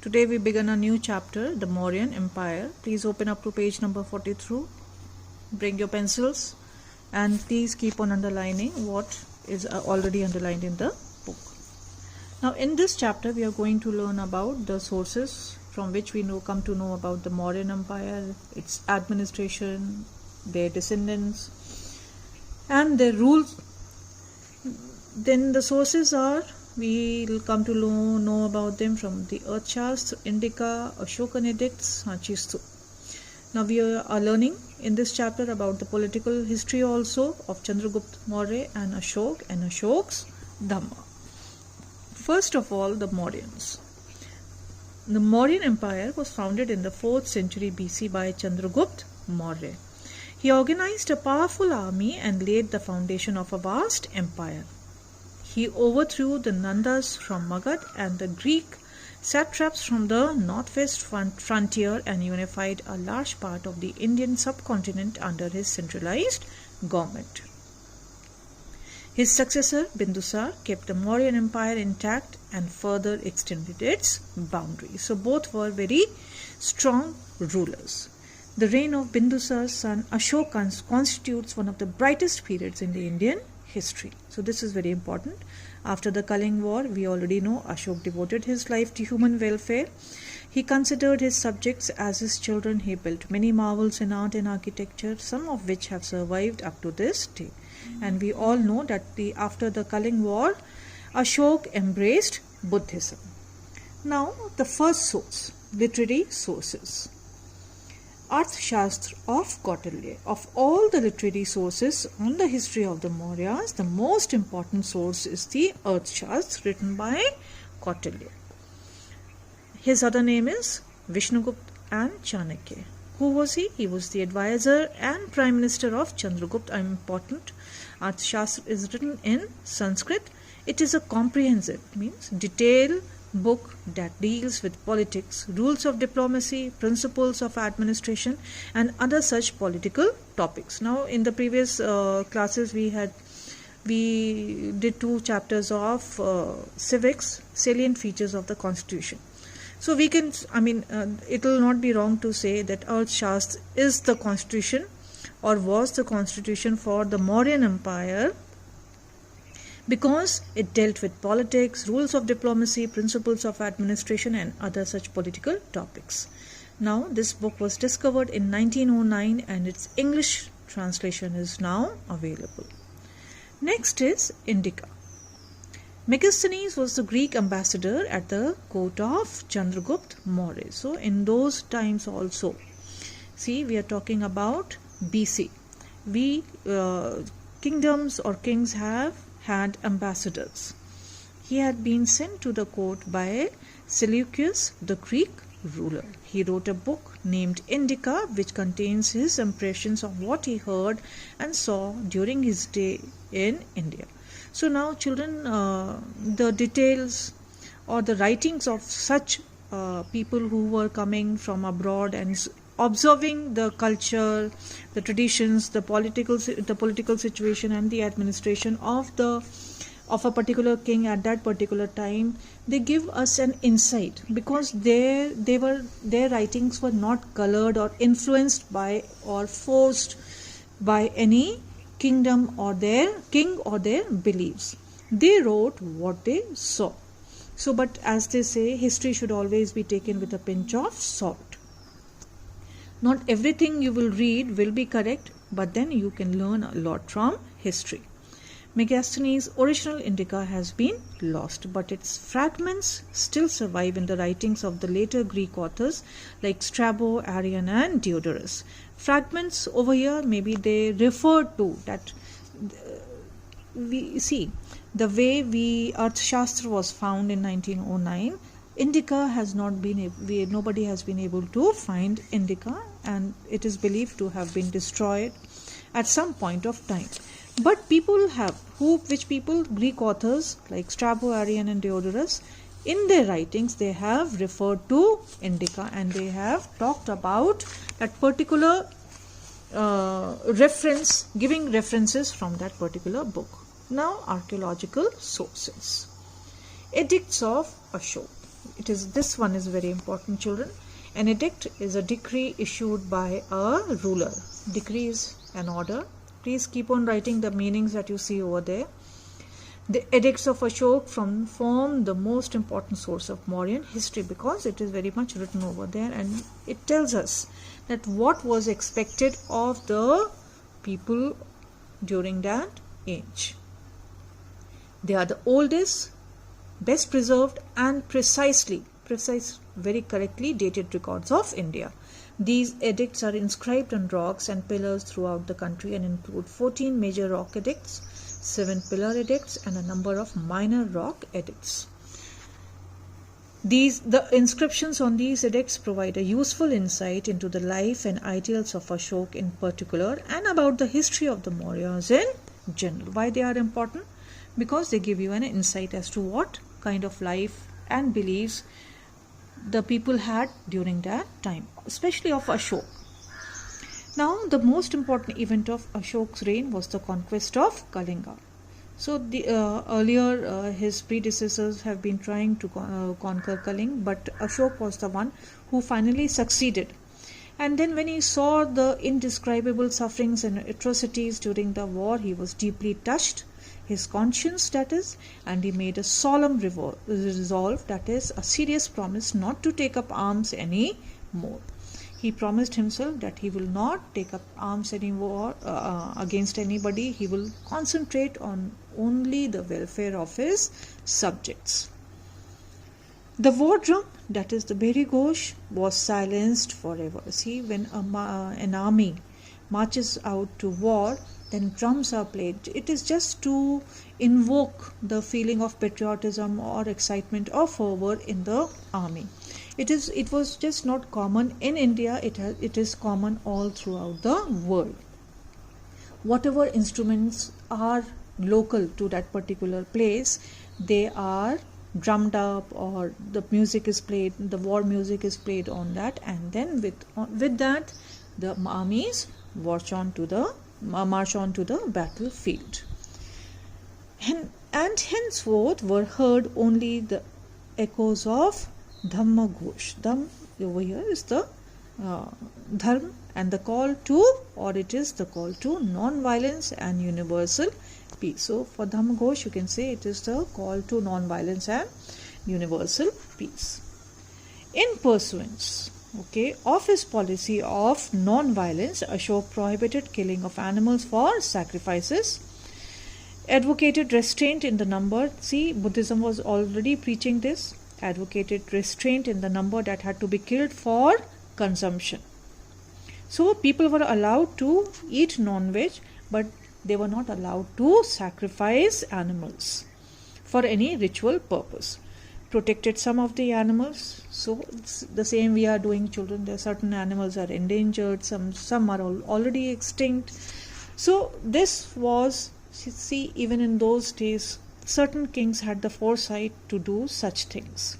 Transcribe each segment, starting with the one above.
Today we begin a new chapter, the Mauryan Empire. Please open up to page number 43. Bring your pencils and please keep on underlining what is already underlined in the book. Now in this chapter we are going to learn about the sources from which we come to know about the Mauryan Empire, its administration, their descendants and their rules. Then the sources are, we will come to know about them from the Arthashastra, Indica, Ashokan edicts, Sanchistu. Now we are learning in this chapter about the political history also of Chandragupta Maurya and Ashok's Dhamma. First of all, the Mauryans. The Mauryan Empire was founded in the 4th century BC by Chandragupta Maurya. He organized a powerful army and laid the foundation of a vast empire. He overthrew the Nandas from Magad and the Greek satraps from the northwest frontier and unified a large part of the Indian subcontinent under his centralized government. His successor, Bindusar, kept the Mauryan Empire intact and further extended its boundaries. So both were very strong rulers. The reign of Bindusar's son Ashoka constitutes one of the brightest periods in the Indian history. So this is very important. After the Kaling War, we already know Ashok devoted his life to human welfare. He considered his subjects as his children. He built many marvels in art and architecture, some of which have survived up to this day. And we all know that after the Kaling War, Ashok embraced Buddhism. Now the first source, literary sources. Arthashastra of Kautilya. Of all the literary sources on the history of the Mauryas, the most important source is the Arthashastra written by Kautilya. His other name is Vishnugupta and Chanakya. Who was he? He was the advisor and prime minister of Chandragupta. Important. Arthashastra is written in Sanskrit. It is a comprehensive, means detailed book that deals with politics, rules of diplomacy, principles of administration and other such political topics. Now in the previous classes we did 2 chapters of civics, salient features of the constitution. So we can, it will not be wrong to say that Arthashastra is the constitution or was the constitution for the Mauryan Empire, because it dealt with politics, rules of diplomacy, principles of administration and other such political topics. Now this book was discovered in 1909 and its English translation is now available. Next is Indica. Megasthenes was the Greek ambassador at the court of Chandragupta Maurya. So in those times also, see, we are talking about BC. Kingdoms or kings have had ambassadors. He had been sent to the court by Seleucus, the Greek ruler. He wrote a book named Indica, which contains his impressions of what he heard and saw during his stay in India. So now children, the details or the writings of such people who were coming from abroad and observing the culture, the traditions, the political situation and the administration of a particular king at that particular time, they give us an insight, because their writings were not colored or influenced by or forced by any kingdom or their king or their beliefs. They wrote what they saw. So, but as they say, history should always be taken with a pinch of salt. Not everything you will read will be correct, but then you can learn a lot from history. Megasthenes' original Indica has been lost, but its fragments still survive in the writings of the later Greek authors like Strabo, Arrian and Diodorus. Fragments over here, maybe they refer to that. We see the way Arthashastra was found in 1909. Indica has not been, nobody has been able to find Indica, and it is believed to have been destroyed at some point of time. But people have, Greek authors like Strabo, Arrian and Diodorus, in their writings they have referred to Indica and they have talked about that particular reference, giving references from that particular book. Now archaeological sources. Edicts of Ashok. This one is very important, children. An edict is a decree issued by a ruler. Decree is an order. Please keep on writing the meanings that you see over there. The edicts of Ashok form the most important source of Mauryan history because it is very much written over there, and it tells us that what was expected of the people during that age. They are the oldest, best preserved and very correctly dated records of India. These edicts are inscribed on rocks and pillars throughout the country and include 14 major rock edicts, 7 pillar edicts and a number of minor rock edicts. The inscriptions on these edicts provide a useful insight into the life and ideals of Ashok in particular and about the history of the Mauryas in general. Why they are important? Because they give you an insight as to what kind of life and beliefs the people had during that time, especially of Ashok. Now, the most important event of Ashok's reign was the conquest of Kalinga. So, earlier his predecessors have been trying to conquer Kalinga, but Ashok was the one who finally succeeded. And then when he saw the indescribable sufferings and atrocities during the war, he was deeply touched, his conscience that is, and he made a solemn resolve, that is, a serious promise not to take up arms any more. He promised himself that he will not take up arms anymore against anybody. He will concentrate on only the welfare of his subjects. The war drum, that is the Bheri Ghosh, was silenced forever. See, when an army marches out to war, then drums are played. It is just to invoke the feeling of patriotism or excitement or fervor in the army. It was just not common in India, it is common all throughout the world. Whatever instruments are local to that particular place, they are drummed up, or the music is played, the war music is played on that, and then with that the armies march on to the battlefield. And henceforth were heard only the echoes of Dhamma Ghosh. Dham over here is the Dharma and the call to, or it is the call to non-violence and universal peace. So for Dhamma Ghosh you can say it is the call to non-violence and universal peace. In pursuance of his policy of non-violence, Ashok prohibited killing of animals for sacrifices, advocated restraint in the number. See, Buddhism was already preaching this. Advocated restraint in the number that had to be killed for consumption. So people were allowed to eat non-veg, but they were not allowed to sacrifice animals for any ritual purpose. Protected some of the animals. So it's the same we are doing, children. There are certain animals are endangered, some are already extinct. So this was, see, even in those days, certain kings had the foresight to do such things.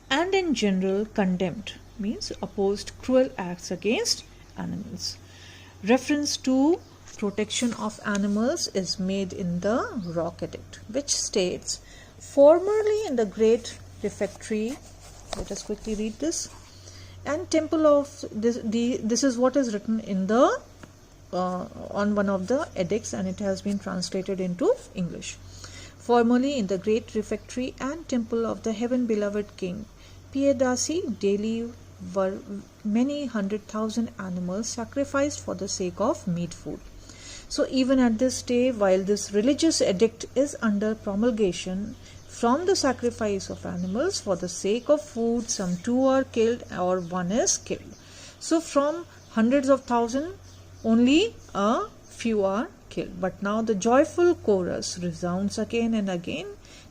And in general condemned, means opposed cruel acts against animals. Reference to protection of animals is made in the Rock Edict, which states, formerly in the great refectory, let us quickly read this, and temple of this is what is written in the on one of the edicts, and it has been translated into English. Formerly in the great refectory and temple of the heaven beloved king Piyadasi, daily were many 100,000 animals sacrificed for the sake of meat food. So even at this day, while this religious edict is under promulgation, from the sacrifice of animals for the sake of food, some 2 are killed or 1 is killed. So from hundreds of thousands, only a few are killed. But now the joyful chorus resounds again and again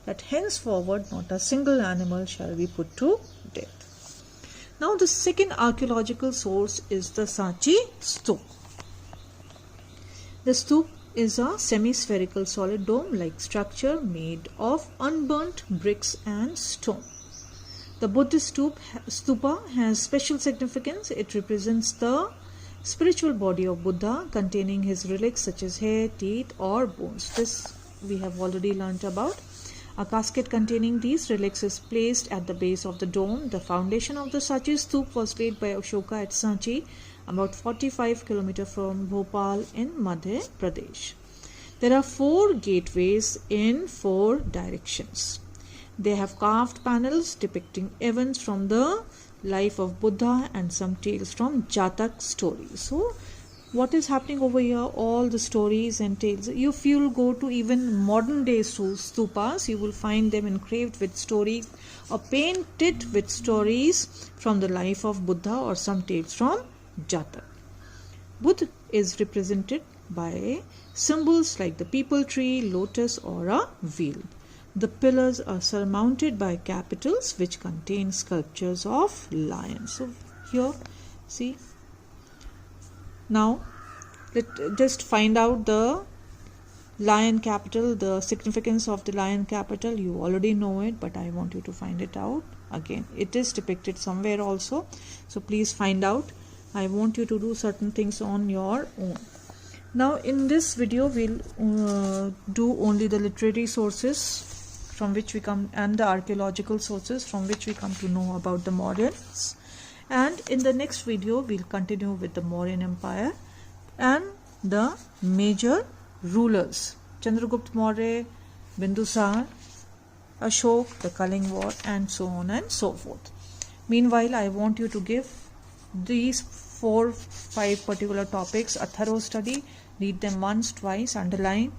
that henceforward not a single animal shall be put to death. Now the second archaeological source is the Sanchi Stup. The stup is a semi-spherical solid dome-like structure made of unburnt bricks and stone. The Buddhist stupa has special significance. It represents the spiritual body of Buddha containing his relics such as hair, teeth or bones. This we have already learnt about. A casket containing these relics is placed at the base of the dome. The foundation of the Sanchi Stup was laid by Ashoka at Sanchi, about 45 km from Bhopal in Madhya Pradesh. There are 4 gateways in 4 directions. They have carved panels depicting events from the life of Buddha and some tales from Jatak stories. So, what is happening over here? All the stories and tales. If you will go to even modern day stupas, you will find them engraved with stories or painted with stories from the life of Buddha or some tales from Jatak. Buddha is represented by symbols like the peepal tree, lotus, or a wheel. The pillars are surmounted by capitals which contain sculptures of lions. So here, see. Now, let's just find out the lion capital, the significance of the lion capital. You already know it, but I want you to find it out again. It is depicted somewhere also. So please find out. I want you to do certain things on your own. Now, in this video, we'll do only the literary sources from which we come and the archaeological sources from which we come to know about the Mauryans. And in the next video, we'll continue with the Mauryan Empire and the major rulers, Chandragupta Maurya, Bindusar, Ashok, the Kaling War, and so on and so forth. Meanwhile, I want you to give these 4-5 particular topics a thorough study. Read them once, twice, underline,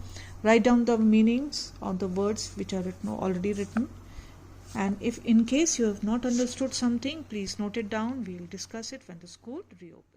write down the meanings of the words which are already written. And if in case you have not understood something, please note it down. We will discuss it when the school reopens.